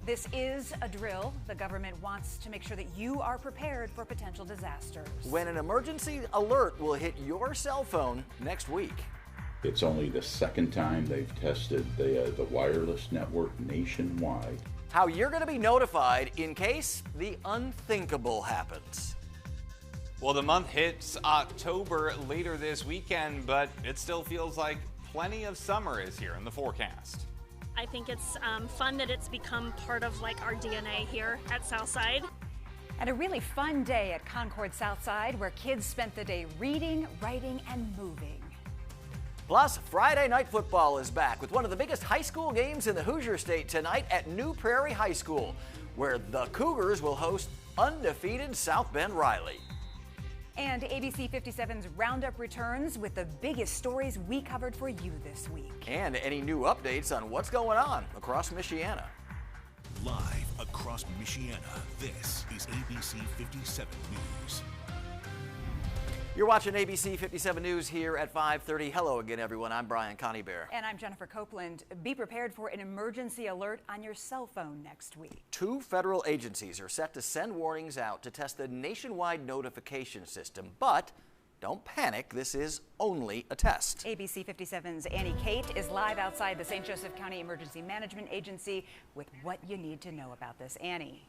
This is a drill. The government wants to make sure that you are prepared for potential disasters. When an emergency alert will hit your cell phone next week. It's only the second time they've tested the wireless network nationwide. How you're going to be notified in case the unthinkable happens. Well, the month hits October later this weekend, but it still feels like plenty of summer is here in the forecast. I think it's fun that it's become part of like our DNA here at Southside. And a really fun day at Concord Southside where kids spent the day reading, writing, and moving. Plus, Friday Night Football is back with one of the biggest high school games in the Hoosier State tonight at New Prairie High School, where the Cougars will host undefeated South Bend Riley. And ABC 57's Roundup returns with the biggest stories we covered for you this week. And any new updates on what's going on across Michiana. Live across Michiana, this is ABC 57 News. You're watching ABC 57 News here at 5:30. Hello again, everyone. I'm Brian Coneybear. And I'm Jennifer Copeland. Be prepared for an emergency alert on your cell phone next week. 2 federal agencies are set to send warnings out to test the nationwide notification system. But don't panic, this is only a test. ABC 57's Annie Kate is live outside the St. Joseph County Emergency Management Agency with what you need to know about this. Annie.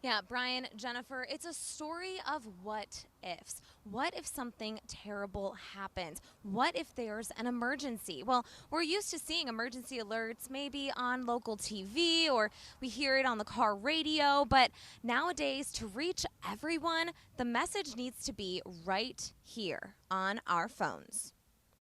Yeah, Brian, Jennifer, it's a story of what ifs. What if something terrible happens? What if there's an emergency? Well, we're used to seeing emergency alerts maybe on local TV or we hear it on the car radio, but nowadays to reach everyone, the message needs to be right here on our phones.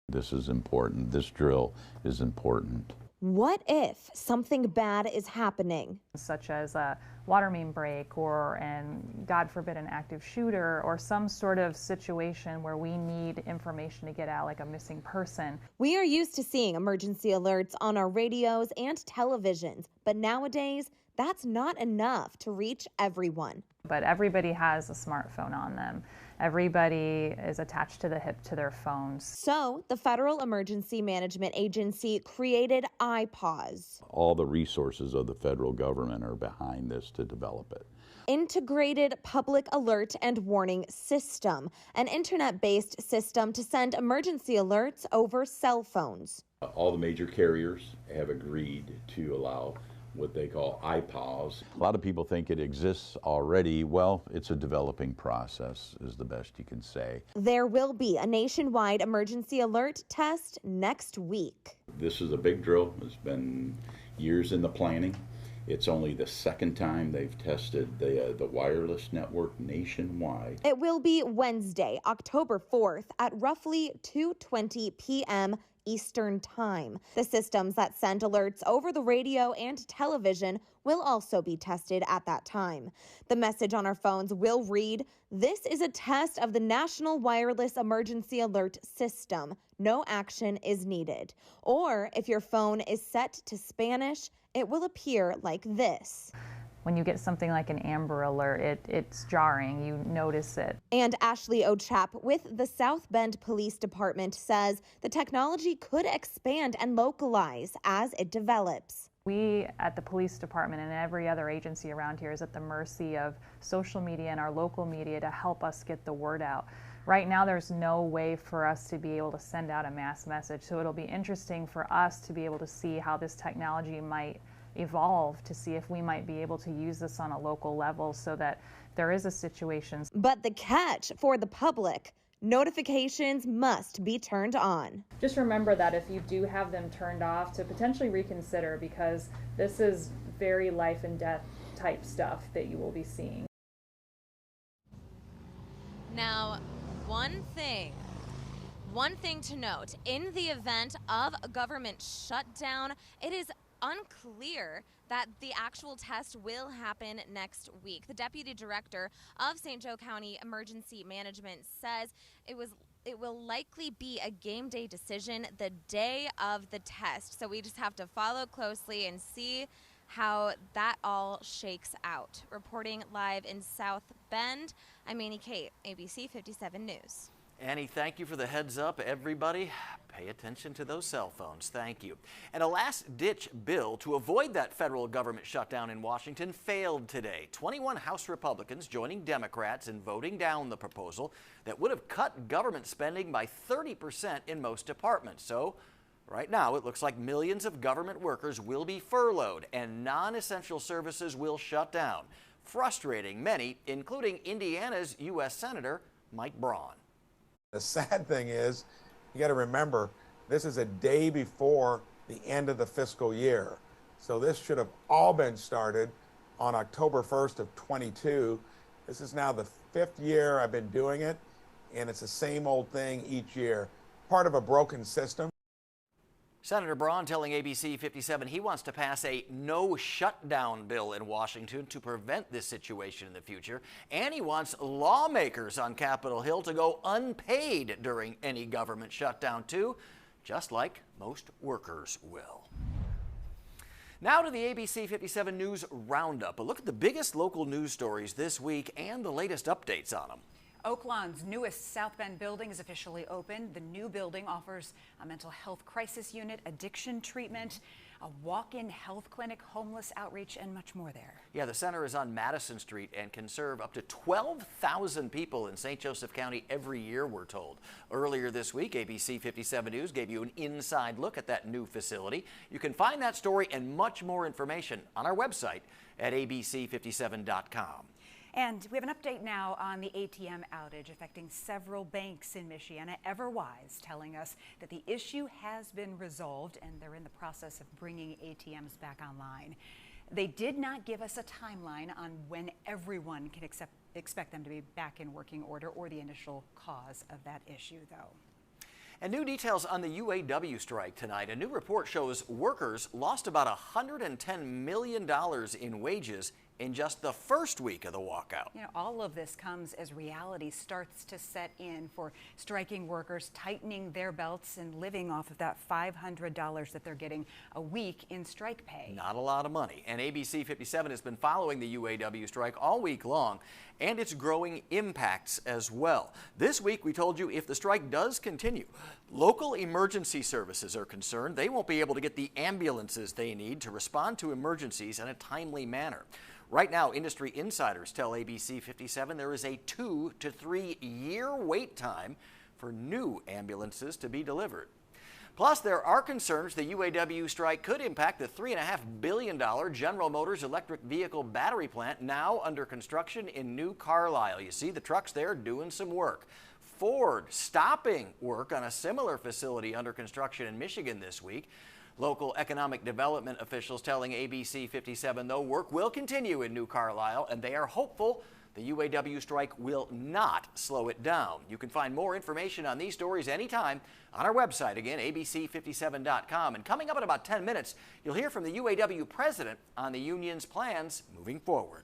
This is important. This drill is important. What if something bad is happening? Such as a water main break or, and God forbid, an active shooter or some sort of situation where we need information to get out, like a missing person. We are used to seeing emergency alerts on our radios and televisions, but nowadays, that's not enough to reach everyone. But everybody has a smartphone on them. Everybody is attached to the hip to their phones. So the Federal Emergency Management Agency created iPause. All the resources of the federal government are behind this to develop it. Integrated Public Alert and Warning System, an internet-based system to send emergency alerts over cell phones. All the major carriers have agreed to allow what they call iPause. A lot of people think it exists already. Well, it's a developing process, is the best you can say. There will be a nationwide emergency alert test next week. This is a big drill. It's been years in the planning. It's only the second time they've tested the wireless network nationwide. It will be Wednesday, October 4th at roughly 2:20 p.m. Eastern Time. The systems that send alerts over the radio and television will also be tested at that time. The message on our phones will read, "This is a test of the National Wireless Emergency Alert System. No action is needed." Or if your phone is set to Spanish, it will appear like this. When you get something like an Amber Alert, it's jarring. You notice it. And Ashley Ochap with the South Bend Police Department says the technology could expand and localize as it develops. We at the police department and every other agency around here is at the mercy of social media and our local media to help us get the word out. Right now, there's no way for us to be able to send out a mass message. So it'll be interesting for us to be able to see how this technology might evolve, to see if we might be able to use this on a local level so that there is a situation. But the catch for the public, notifications must be turned on. Just remember that if you do have them turned off, to potentially reconsider, because this is very life and death type stuff that you will be seeing. Now, one thing to note, in the event of a government shutdown, it is unclear that the actual test will happen next week. The deputy director of St. Joe County Emergency Management says it will likely be a game day decision the day of the test. So we just have to follow closely and see how that all shakes out. Reporting live in South Bend, I'm Annie Kate, ABC 57 News. Annie, thank you for the heads up. Everybody, pay attention to those cell phones. Thank you. And a last-ditch bill to avoid that federal government shutdown in Washington failed today. 21 House Republicans joining Democrats in voting down the proposal that would have cut government spending by 30% in most departments. So right now, it looks like millions of government workers will be furloughed and non-essential services will shut down, frustrating many, including Indiana's U.S. Senator Mike Braun. The sad thing is, you got to remember, this is a day before the end of the fiscal year. So this should have all been started on October 1st of 22. This is now the 5th year I've been doing it, and it's the same old thing each year. Part of a broken system. Senator Braun telling ABC 57 he wants to pass a no shutdown bill in Washington to prevent this situation in the future. And he wants lawmakers on Capitol Hill to go unpaid during any government shutdown too, just like most workers will. Now to the ABC 57 News Roundup. A look at the biggest local news stories this week and the latest updates on them. Oaklawn's newest South Bend building is officially open. The new building offers a mental health crisis unit, addiction treatment, a walk-in health clinic, homeless outreach, and much more there. Yeah, the center is on Madison Street and can serve up to 12,000 people in St. Joseph County every year, we're told. Earlier this week, ABC 57 News gave you an inside look at that new facility. You can find that story and much more information on our website at abc57.com. And we have an update now on the ATM outage affecting several banks in Michiana. Everwise telling us that the issue has been resolved and they're in the process of bringing ATMs back online. They did not give us a timeline on when everyone can expect them to be back in working order or the initial cause of that issue, though. And new details on the UAW strike tonight. A new report shows workers lost about $110 million in wages in just the first week of the walkout. You know, all of this comes as reality starts to set in for striking workers, tightening their belts and living off of that $500 that they're getting a week in strike pay. Not a lot of money. And ABC 57 has been following the UAW strike all week long and its growing impacts as well. This week, we told you if the strike does continue, local emergency services are concerned they won't be able to get the ambulances they need to respond to emergencies in a timely manner. Right now, industry insiders tell ABC 57 there is a 2 to 3 year wait time for new ambulances to be delivered. Plus, there are concerns the UAW strike could impact the $3.5 billion General Motors electric vehicle battery plant now under construction in New Carlisle. You see the trucks there doing some work. Ford stopping work on a similar facility under construction in Michigan this week. Local economic development officials telling ABC 57, though, work will continue in New Carlisle, and they are hopeful the UAW strike will not slow it down. You can find more information on these stories anytime on our website, again, abc57.com. And coming up in about 10 minutes, you'll hear from the UAW president on the union's plans moving forward.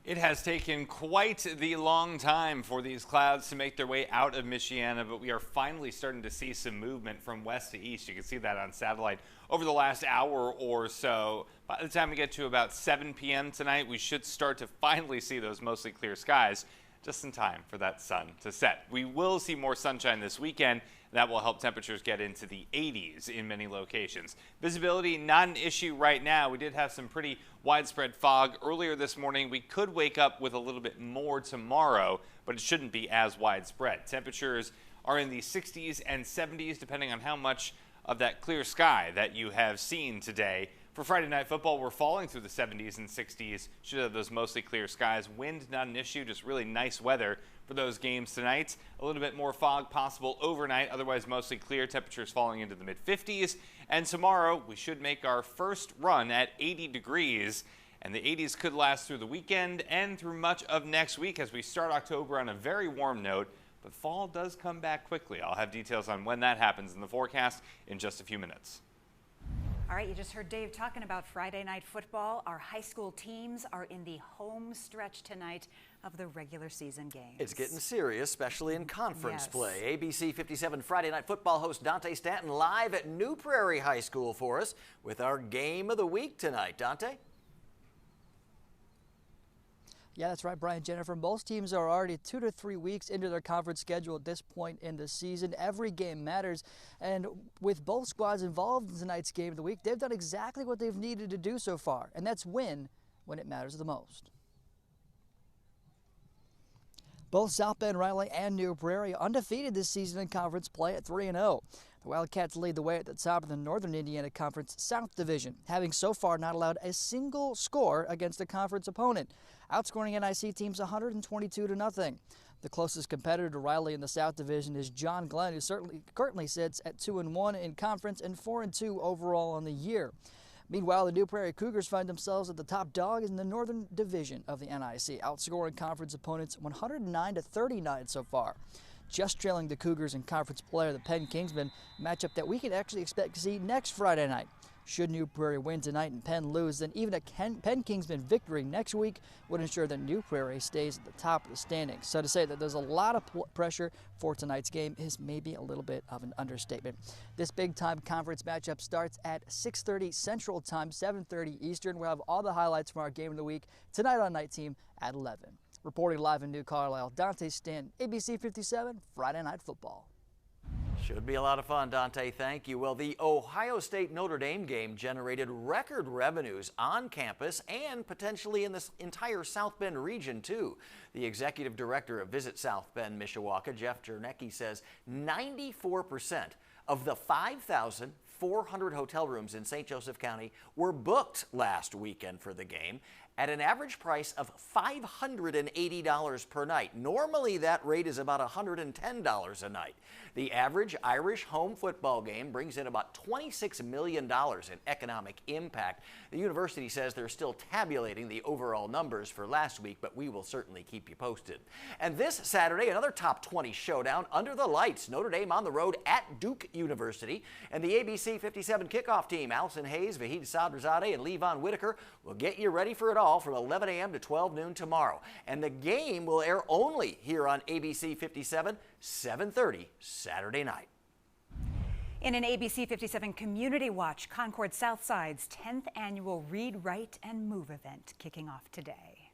It has taken quite the long time for these clouds to make their way out of Michiana, but we are finally starting to see some movement from west to east. You can see that on satellite over the last hour or so. By the time we get to about 7 p.m. tonight, we should start to finally see those mostly clear skies, just in time for that sun to set. We will see more sunshine this weekend. That will help temperatures get into the 80s in many locations. Visibility, not an issue right now. We did have some pretty widespread fog earlier this morning. We could wake up with a little bit more tomorrow, but it shouldn't be as widespread. Temperatures are in the 60s and 70s, depending on how much of that clear sky that you have seen today. For Friday Night Football, we're falling through the 70s and 60s. Should have those mostly clear skies. Wind, not an issue, just really nice weather for those games tonight. A little bit more fog possible overnight, otherwise mostly clear. Temperatures falling into the mid-50s. And tomorrow, we should make our first run at 80 degrees. And the 80s could last through the weekend and through much of next week as we start October on a very warm note. But fall does come back quickly. I'll have details on when that happens in the forecast in just a few minutes. All right, you just heard Dave talking about Friday Night Football. Our high school teams are in the home stretch tonight of the regular season games. It's getting serious, especially in conference play. ABC 57 Friday Night Football host Dante Stanton live at New Prairie High School for us with our game of the week tonight. Dante? Yeah, that's right, Brian. Jennifer, most teams are already 2 to 3 weeks into their conference schedule at this point in the season. Every game matters, and with both squads involved in tonight's game of the week, they've done exactly what they've needed to do so far, and that's win when it matters the most. Both South Bend Riley and New Prairie undefeated this season in conference play at 3-0. The Wildcats lead the way at the top of the Northern Indiana Conference South Division, having so far not allowed a single score against a conference opponent, outscoring NIC teams 122-0. The closest competitor to Riley in the South Division is John Glenn, who currently sits at 2-1 in conference and 4-2 overall on the year. Meanwhile, the New Prairie Cougars find themselves at the top dog in the Northern Division of the NIC, outscoring conference opponents 109-39 so far. Just trailing the Cougars in conference play are the Penn Kingsmen, matchup that we can actually expect to see next Friday night. Should New Prairie win tonight and Penn lose, then even a Penn Kingsman victory next week would ensure that New Prairie stays at the top of the standings. So to say that there's a lot of pressure for tonight's game is maybe a little bit of an understatement. This big-time conference matchup starts at 6:30 Central Time, 7:30 Eastern. We'll have all the highlights from our game of the week tonight on Night Team at 11. Reporting live in New Carlisle, Dante Stanton, ABC 57, Friday Night Football. Should be a lot of fun, Dante. Thank you. Well, the Ohio State-Notre Dame game generated record revenues on campus and potentially in this entire South Bend region, too. The executive director of Visit South Bend, Mishawaka, Jeff Jernecki, says 94% of the 5,400 hotel rooms in St. Joseph County were booked last weekend for the game at an average price of $580 per night. Normally, that rate is about $110 a night. The average Irish home football game brings in about $26 million in economic impact. The university says they're still tabulating the overall numbers for last week, but we will certainly keep you posted. And this Saturday, another top 20 showdown under the lights. Notre Dame on the road at Duke University. And the ABC 57 kickoff team, Allison Hayes, Vahid Sadrazadeh, and Levon Whitaker, will get you ready for it all from 11 a.m. to 12 noon tomorrow. And the game will air only here on ABC 57, 7:30 Saturday night. In an ABC 57 Community Watch, Concord Southside's 10th annual Read, Write, and Move event kicking off today.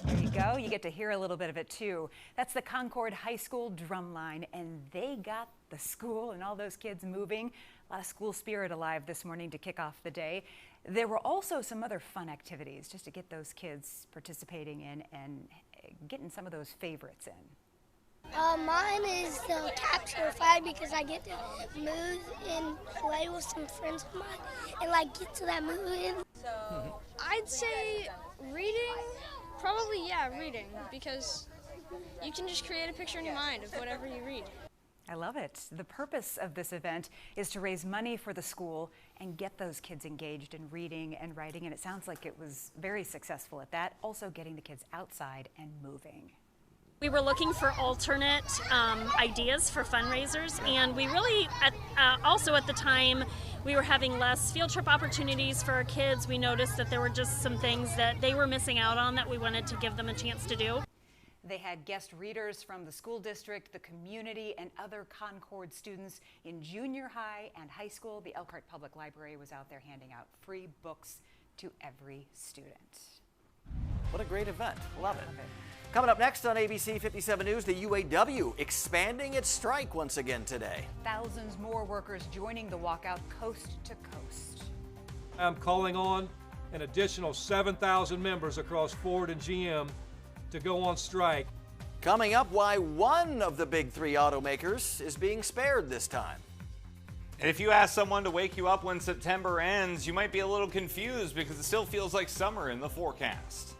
There you go. You get to hear a little bit of it, too. That's the Concord High School drumline, and they got the school and all those kids moving. A lot of school spirit alive this morning to kick off the day. There were also some other fun activities just to get those kids participating in and getting some of those favorites in. Mine is the capture fight because I get to move and play with some friends of mine and get to that moving. So I'd say reading, probably reading, because you can just create a picture in your mind of whatever you read. I love it. The purpose of this event is to raise money for the school and get those kids engaged in reading and writing, and it sounds like it was very successful at that, also getting the kids outside and moving. We were looking for alternate ideas for fundraisers, and we really, also at the time, we were having less field trip opportunities for our kids. We noticed that there were just some things that they were missing out on that we wanted to give them a chance to do. They had guest readers from the school district, the community, and other Concord students in junior high and high school. The Elkhart Public Library was out there handing out free books to every student. What a great event. Love it. Coming up next on ABC 57 News, the UAW expanding its strike once again today. Thousands more workers joining the walkout coast to coast. I'm calling on an additional 7,000 members across Ford and GM to go on strike. Coming up, why one of the big three automakers is being spared this time. And if you ask someone to wake you up when September ends, you might be a little confused because it still feels like summer in the forecast.